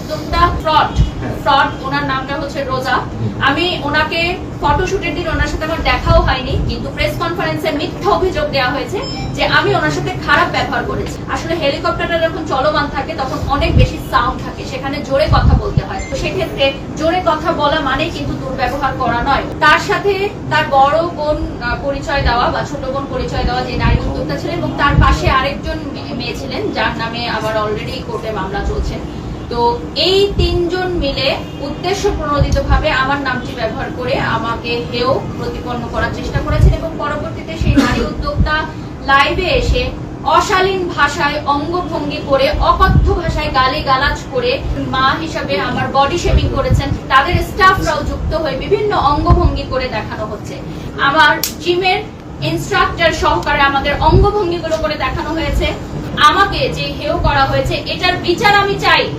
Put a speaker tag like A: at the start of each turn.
A: উদ্যোক্তা ফ্রড, ওনার নামটা হচ্ছে রোজা। আমি ওনাকে ফটোশুটের দিন ওনার সাথে আমার দেখাও হয়নি, কিন্তু প্রেস কনফারেন্সে মিথ্যা অভিযোগ দেওয়া হয়েছে যে আমি ওনার সাথে খারাপ ব্যবহার করেছি। আসলে হেলিকপ্টারটা যখন চলমান থাকে তখন অনেক বেশি সাউন্ড থাকে, সেখানে জোরে কথা বলতে হয়। তো সেক্ষেত্রে জোরে কথা বলা মানে কিন্তু দুর্ব্যবহার করা নয়। তার সাথে তার বড় বোন পরিচয় দেওয়া বা ছোট বোন পরিচয় দেওয়া যে নারী উদ্যোক্তা ছিলেন, এবং তার পাশে আরেকজন মেয়ে ছিলেন যার নামে আবার অলরেডি কোর্টে মামলা চলছে। তো এই তিনজন মিলে উদ্দেশ্য প্রণোদিত ভাবে আমার নামটি ব্যবহার করে আমাকে হেয় প্রতিপন্ন করার চেষ্টা করেছেন, এবং পরবর্তীতে সেই নারী উদ্যোক্তা লাইভে এসে অশালীন ভাষায় অঙ্গভঙ্গি করে, অকথ্য ভাষায় গালিগালাজ করে, মা হিসাবে আমার বডি শেমিং করেছেন। তাদের স্টাফরাও যুক্ত হয়ে বিভিন্ন অঙ্গভঙ্গি করে দেখানো হচ্ছে। আমার জিমের ইনস্ট্রাক্টর সহকারে আমাদের অঙ্গভঙ্গিগুলো করে দেখানো হয়েছে। আমাকে যে হেয় করা হয়েছে এটার বিচার আমি চাই।